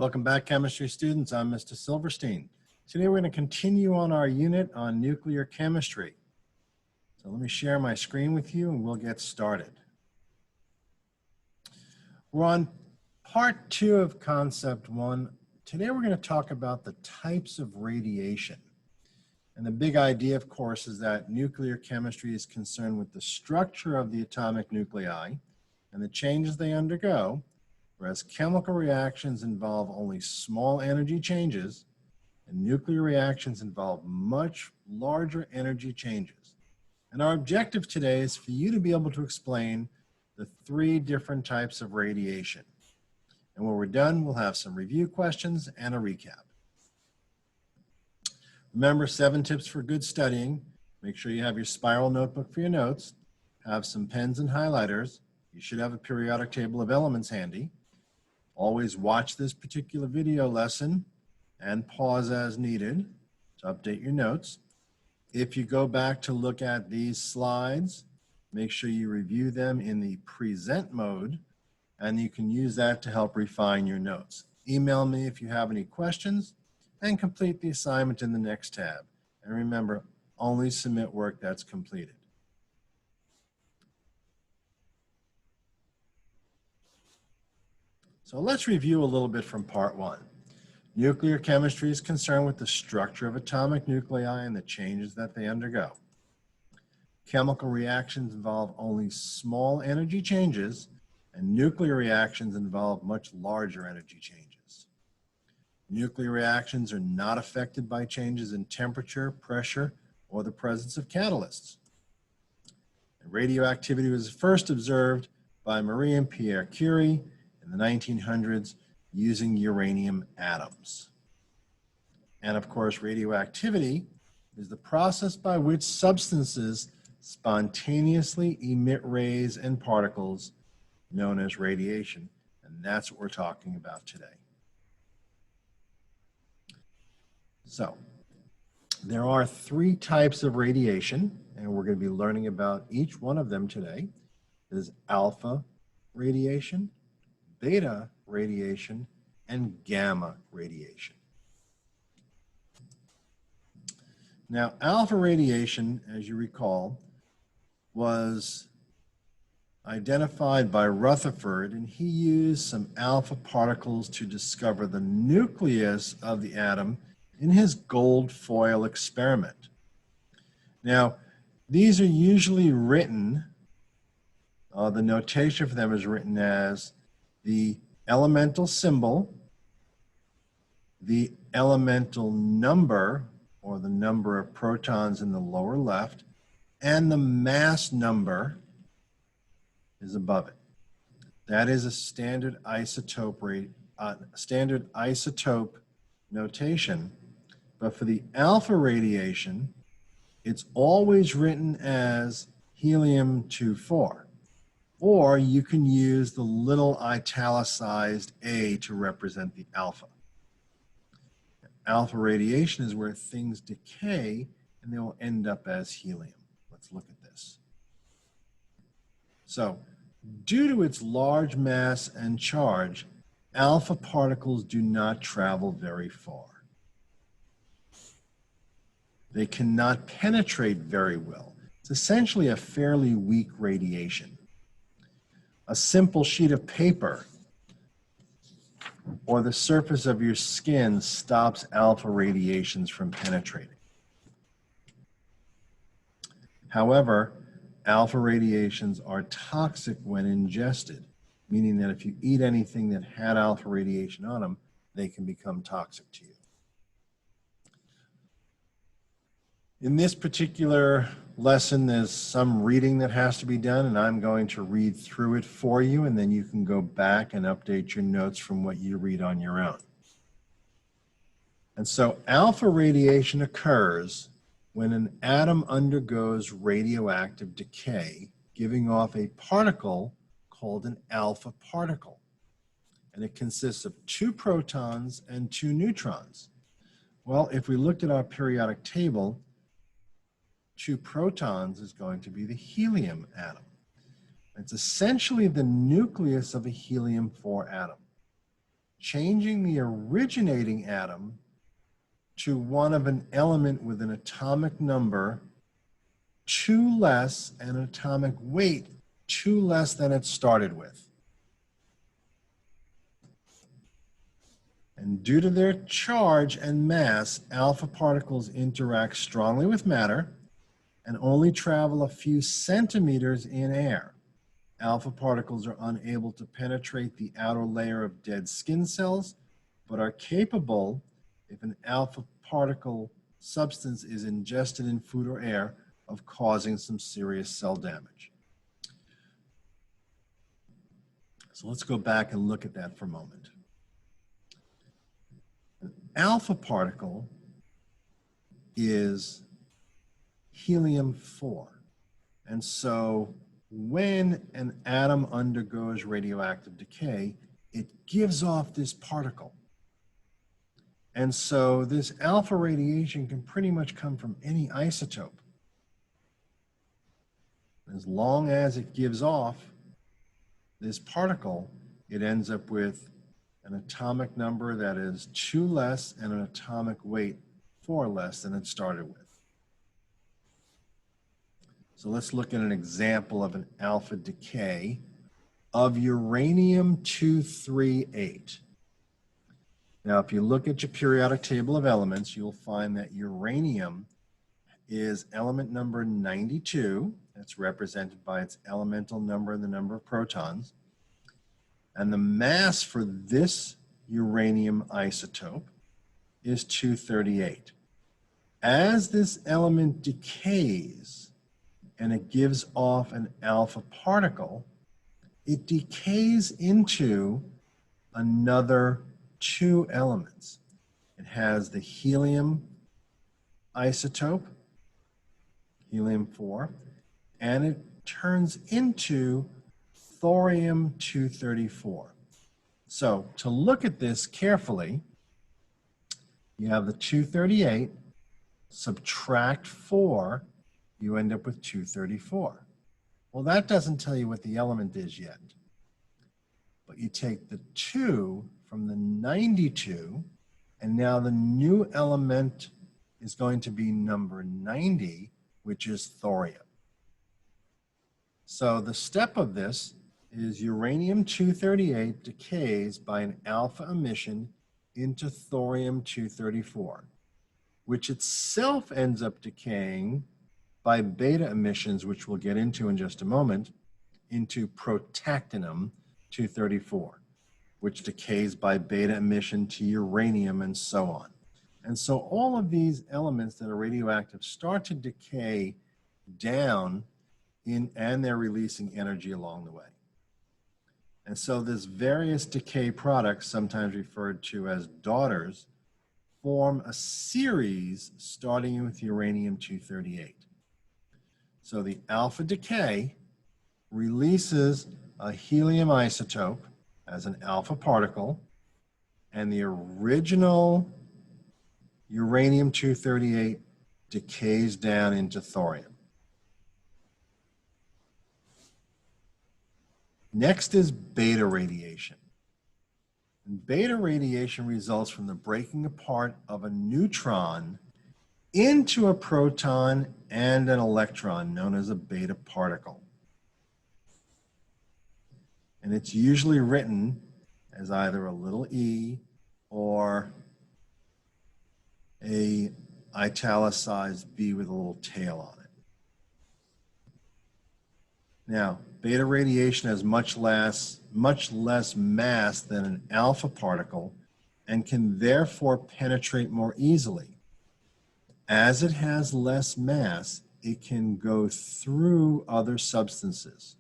Welcome back, chemistry students. I'm Mr. Silverstein. Today we're going to continue on our unit on nuclear chemistry. So let me share my screen with you and we'll get started. We're on part 2 of concept 1. Today we're going to talk about the types of radiation. And the big idea, of course, is that nuclear chemistry is concerned with the structure of the atomic nuclei and the changes they undergo, whereas chemical reactions involve only small energy changes, and nuclear reactions involve much larger energy changes. And our objective today is for you to be able to explain the 3 different types of radiation. And when we're done, we'll have some review questions and a recap. Remember, 7 tips for good studying. Make sure you have your spiral notebook for your notes, have some pens and highlighters. You should have a periodic table of elements handy. Always watch this particular video lesson and pause as needed to update your notes. If you go back to look at these slides, make sure you review them in the present mode, and you can use that to help refine your notes. Email me if you have any questions, and complete the assignment in the next tab. And remember, only submit work that's completed. So let's review a little bit from part 1. Nuclear chemistry is concerned with the structure of atomic nuclei and the changes that they undergo. Chemical reactions involve only small energy changes, and nuclear reactions involve much larger energy changes. Nuclear reactions are not affected by changes in temperature, pressure, or the presence of catalysts. And radioactivity was first observed by Marie and Pierre Curie in the 1900s using uranium atoms. And of course, radioactivity is the process by which substances spontaneously emit rays and particles known as radiation. And that's what we're talking about today. So, there are 3 types of radiation, and we're going to be learning about each one of them today. There's alpha radiation, beta radiation, and gamma radiation. Now, alpha radiation, as you recall, was identified by Rutherford, and he used some alpha particles to discover the nucleus of the atom in his gold foil experiment. Now, these are usually written, the notation for them is written as the elemental symbol, the elemental number, or the number of protons in the lower left, and the mass number is above it. That is a standard isotope notation. But for the alpha radiation, it's always written as helium-24. Or you can use the little italicized A to represent the alpha. Alpha radiation is where things decay and they will end up as helium. Let's look at this. So, due to its large mass and charge, alpha particles do not travel very far. They cannot penetrate very well. It's essentially a fairly weak radiation. A simple sheet of paper or the surface of your skin stops alpha radiations from penetrating. However, alpha radiations are toxic when ingested, meaning that if you eat anything that had alpha radiation on them, they can become toxic to you. In this particular lesson, there's some reading that has to be done, and I'm going to read through it for you, and then you can go back and update your notes from what you read on your own. And so alpha radiation occurs when an atom undergoes radioactive decay, giving off a particle called an alpha particle. And it consists of 2 protons and 2 neutrons. Well, if we looked at our periodic table, 2 protons is going to be the helium atom. It's essentially the nucleus of a helium-4 atom. changing the originating atom to one of an element with an atomic number 2 less and an atomic weight 2 less than it started with. And due to their charge and mass, alpha particles interact strongly with matter and only travel a few centimeters in air. Alpha particles are unable to penetrate the outer layer of dead skin cells, but are capable, if an alpha particle substance is ingested in food or air, of causing some serious cell damage. So let's go back and look at that for a moment. An alpha particle is helium-4. And so when an atom undergoes radioactive decay, it gives off this particle. And so this alpha radiation can pretty much come from any isotope. As long as it gives off this particle, it ends up with an atomic number that is 2 less and an atomic weight 4 less than it started with. So let's look at an example of an alpha decay of uranium-238. Now, if you look at your periodic table of elements, you'll find that uranium is element number 92. That's represented by its elemental number and the number of protons. And the mass for this uranium isotope is 238. As this element decays and it gives off an alpha particle, it decays into another 2 elements. It has the helium isotope, helium-4, and it turns into thorium-234. So to look at this carefully, you have the 238, subtract 4, you end up with 234. Well, that doesn't tell you what the element is yet. But you take the 2 from the 92, and now the new element is going to be number 90, which is thorium. So the step of this is uranium-238 decays by an alpha emission into thorium-234, which itself ends up decaying by beta emissions, which we'll get into in just a moment, into protactinium-234, which decays by beta emission to uranium and so on. And so all of these elements that are radioactive start to decay down and they're releasing energy along the way. And so this various decay products, sometimes referred to as daughters, form a series starting with uranium-238. So the alpha decay releases a helium isotope as an alpha particle, and the original uranium-238 decays down into thorium. Next is beta radiation. And beta radiation results from the breaking apart of a neutron into a proton and an electron, known as a beta particle. And it's usually written as either a little e or a italicized B with a little tail on it. Now, beta radiation has much less mass than an alpha particle and can therefore penetrate more easily. As it has less mass, it can go through other substances.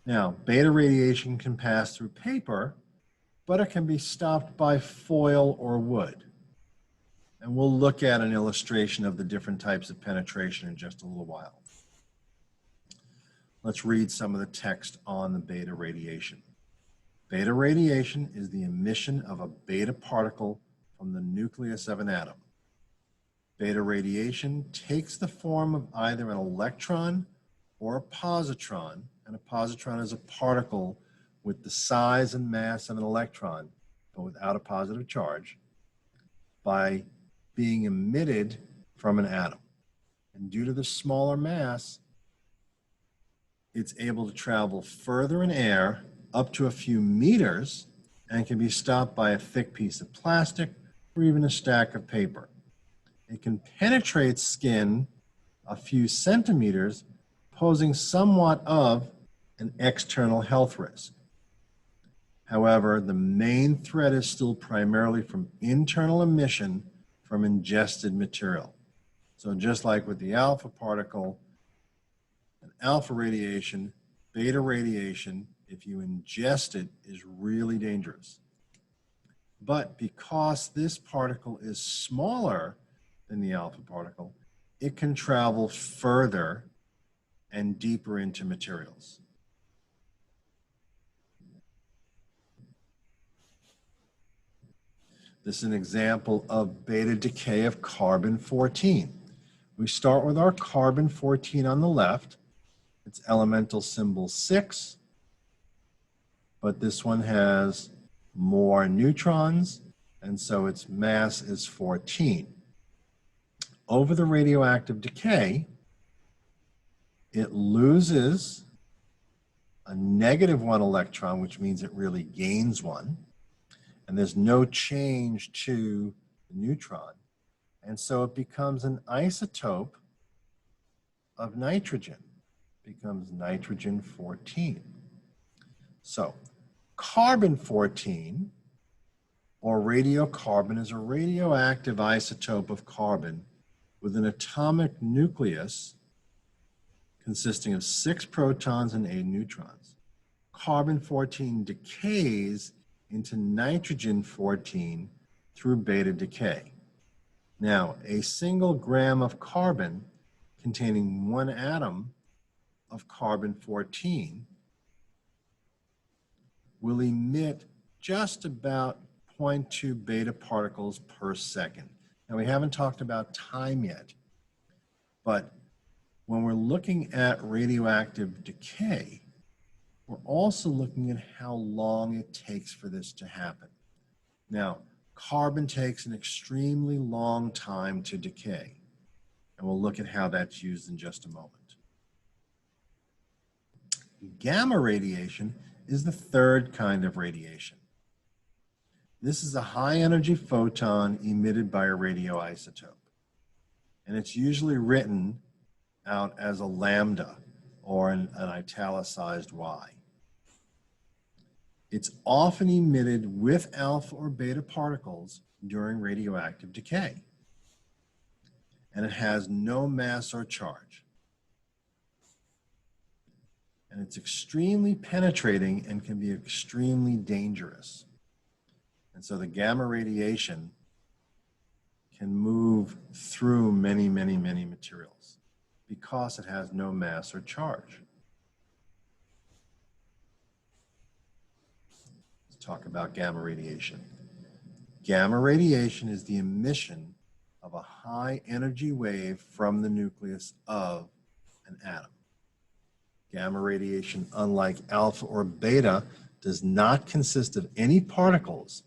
Now, beta radiation can pass through paper, but it can be stopped by foil or wood. And we'll look at an illustration of the different types of penetration in just a little while. Let's read some of the text on the beta radiation. Beta radiation is the emission of a beta particle from the nucleus of an atom. Beta radiation takes the form of either an electron or a positron, and a positron is a particle with the size and mass of an electron, but without a positive charge, by being emitted from an atom. And due to the smaller mass, it's able to travel further in air up to a few meters and can be stopped by a thick piece of plastic or even a stack of paper. It can penetrate skin a few centimeters, posing somewhat of an external health risk. However, the main threat is still primarily from internal emission from ingested material. So just like with the alpha particle, an alpha radiation, beta radiation, if you ingest it, is really dangerous. But because this particle is smaller than the alpha particle, it can travel further and deeper into materials. This is an example of beta decay of carbon-14. We start with our carbon-14 on the left. It's elemental symbol 6, but this one has more neutrons, and so its mass is 14. Over the radioactive decay, it loses a -1 electron, which means it really gains one, and there's no change to the neutron. And so it becomes an isotope of nitrogen, becomes nitrogen 14. So carbon-14, or radiocarbon, is a radioactive isotope of carbon with an atomic nucleus consisting of 6 protons and 8 neutrons. Carbon-14 decays into nitrogen-14 through beta decay. Now, a single gram of carbon containing 1 atom of carbon-14 will emit just about 0.2 beta particles per second. Now, we haven't talked about time yet, but when we're looking at radioactive decay, we're also looking at how long it takes for this to happen. Now, carbon takes an extremely long time to decay, and we'll look at how that's used in just a moment. Gamma radiation is the third kind of radiation. This is a high-energy photon emitted by a radioisotope, and it's usually written out as a lambda or an italicized Y. It's often emitted with alpha or beta particles during radioactive decay, and it has no mass or charge. And it's extremely penetrating and can be extremely dangerous. And so the gamma radiation can move through many, many, many materials because it has no mass or charge. Let's talk about gamma radiation. Gamma radiation is the emission of a high energy wave from the nucleus of an atom. Gamma radiation, unlike alpha or beta, does not consist of any particles.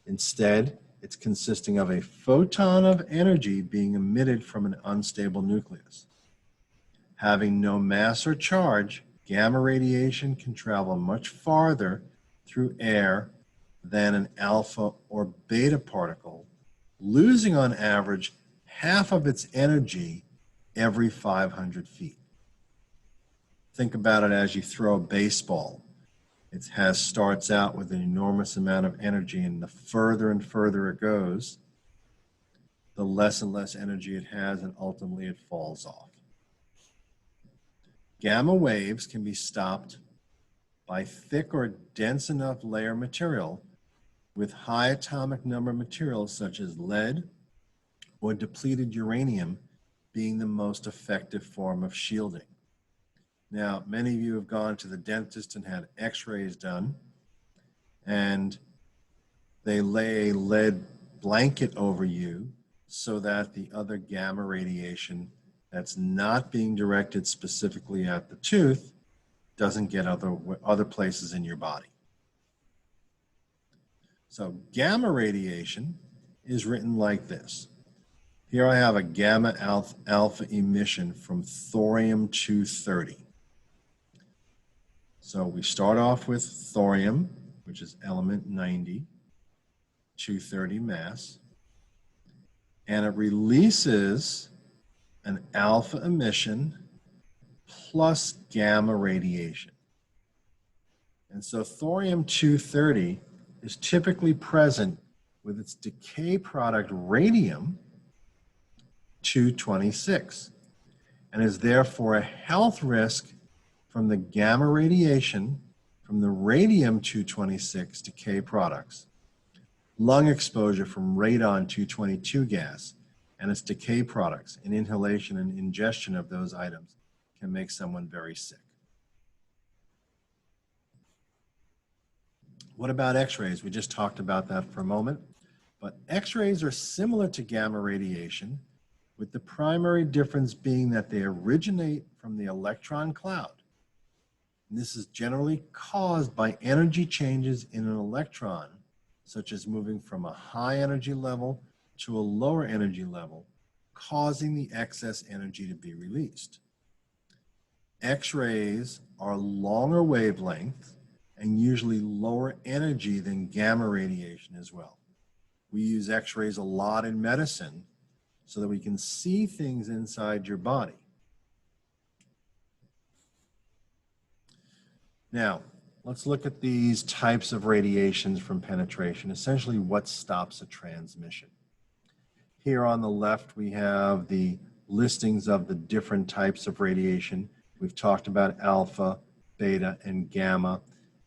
Instead, it's consisting of a photon of energy being emitted from an unstable nucleus. Having no mass or charge, gamma radiation can travel much farther through air than an alpha or beta particle, losing on average half of its energy every 500 feet. Think about it as you throw a baseball. It starts out with an enormous amount of energy, and the further and further it goes, the less and less energy it has, and ultimately it falls off. Gamma waves can be stopped by thick or dense enough layer material with high atomic number materials such as lead or depleted uranium being the most effective form of shielding. Now, many of you have gone to the dentist and had x-rays done, and they lay a lead blanket over you so that the other gamma radiation that's not being directed specifically at the tooth doesn't get other places in your body. So gamma radiation is written like this. Here I have a gamma alpha emission from thorium-230. So we start off with thorium, which is element 90, 230 mass, and it releases an alpha emission plus gamma radiation. And so thorium-230 is typically present with its decay product radium-226 and is therefore a health risk from the gamma radiation from the radium-226 decay products, lung exposure from radon-222 gas and its decay products, and inhalation and ingestion of those items can make someone very sick. What about X-rays? We just talked about that for a moment. But X-rays are similar to gamma radiation, with the primary difference being that they originate from the electron cloud. And this is generally caused by energy changes in an electron, such as moving from a high energy level to a lower energy level, causing the excess energy to be released. X-rays are longer wavelength and usually lower energy than gamma radiation as well. We use X-rays a lot in medicine so that we can see things inside your body. Now, let's look at these types of radiations from penetration, essentially what stops a transmission. Here on the left, we have the listings of the different types of radiation. We've talked about alpha, beta, and gamma,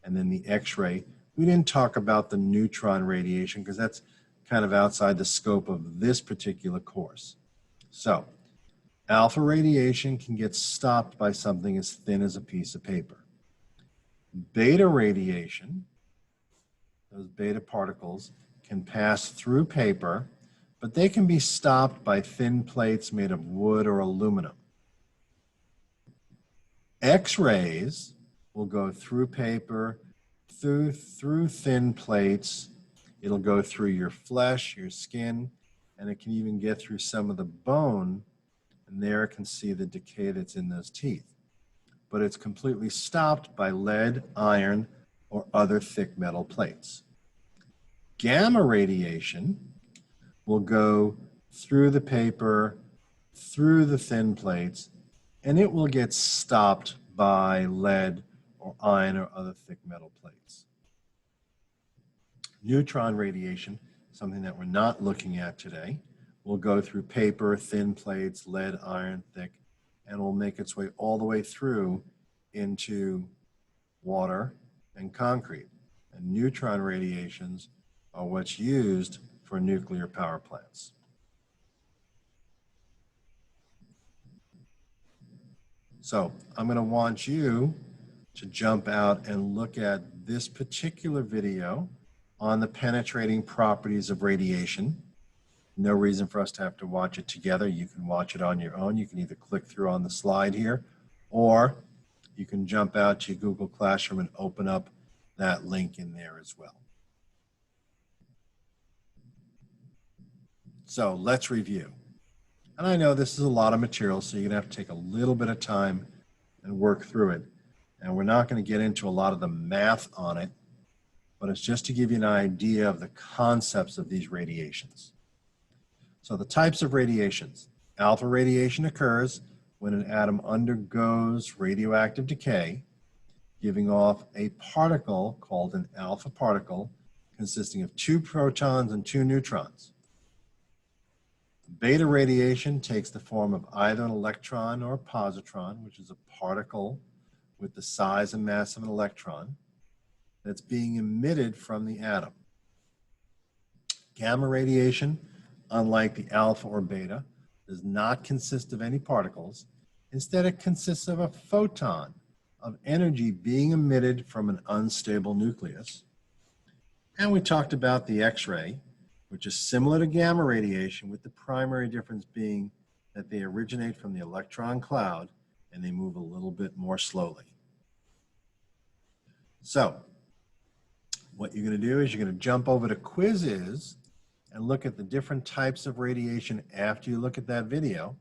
and then the X-ray. We didn't talk about the neutron radiation because that's kind of outside the scope of this particular course. So, alpha radiation can get stopped by something as thin as a piece of paper. Beta radiation, those beta particles, can pass through paper, but they can be stopped by thin plates made of wood or aluminum. X-rays will go through paper, through thin plates. It'll go through your flesh, your skin, and it can even get through some of the bone, and there it can see the decay that's in those teeth. But it's completely stopped by lead, iron, or other thick metal plates. Gamma radiation will go through the paper, through the thin plates, and it will get stopped by lead or iron or other thick metal plates. Neutron radiation, something that we're not looking at today, will go through paper, thin plates, lead, iron, thick, and will make its way all the way through into water and concrete. And neutron radiations are what's used for nuclear power plants. So I'm going to want you to jump out and look at this particular video on the penetrating properties of radiation. No reason for us to have to watch it together. You can watch it on your own. You can either click through on the slide here, or you can jump out to Google Classroom and open up that link in there as well. So let's review. And I know this is a lot of material, so you're gonna have to take a little bit of time and work through it. And we're not gonna get into a lot of the math on it, but it's just to give you an idea of the concepts of these radiations. So the types of radiations. Alpha radiation occurs when an atom undergoes radioactive decay, giving off a particle called an alpha particle consisting of 2 protons and 2 neutrons. Beta radiation takes the form of either an electron or a positron, which is a particle with the size and mass of an electron that's being emitted from the atom. Gamma radiation, unlike the alpha or beta, does not consist of any particles. Instead, it consists of a photon of energy being emitted from an unstable nucleus. And we talked about the X-ray, which is similar to gamma radiation, with the primary difference being that they originate from the electron cloud and they move a little bit more slowly. So what you're going to do is you're going to jump over to Quizzes and look at the different types of radiation after you look at that video.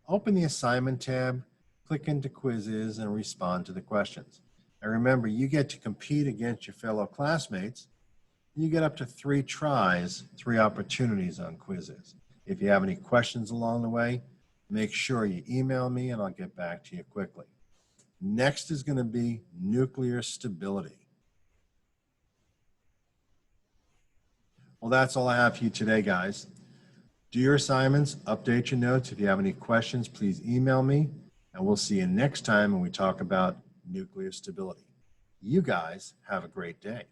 Open the assignment tab, click into Quizzes, and respond to the questions. And remember, you get to compete against your fellow classmates. You get up to 3 tries, 3 opportunities on Quizzes. If you have any questions along the way, make sure you email me and I'll get back to you quickly. Next is going to be nuclear stability. Well, that's all I have for you today, guys. Do your assignments, update your notes. If you have any questions, please email me, and we'll see you next time when we talk about nuclear stability. You guys have a great day.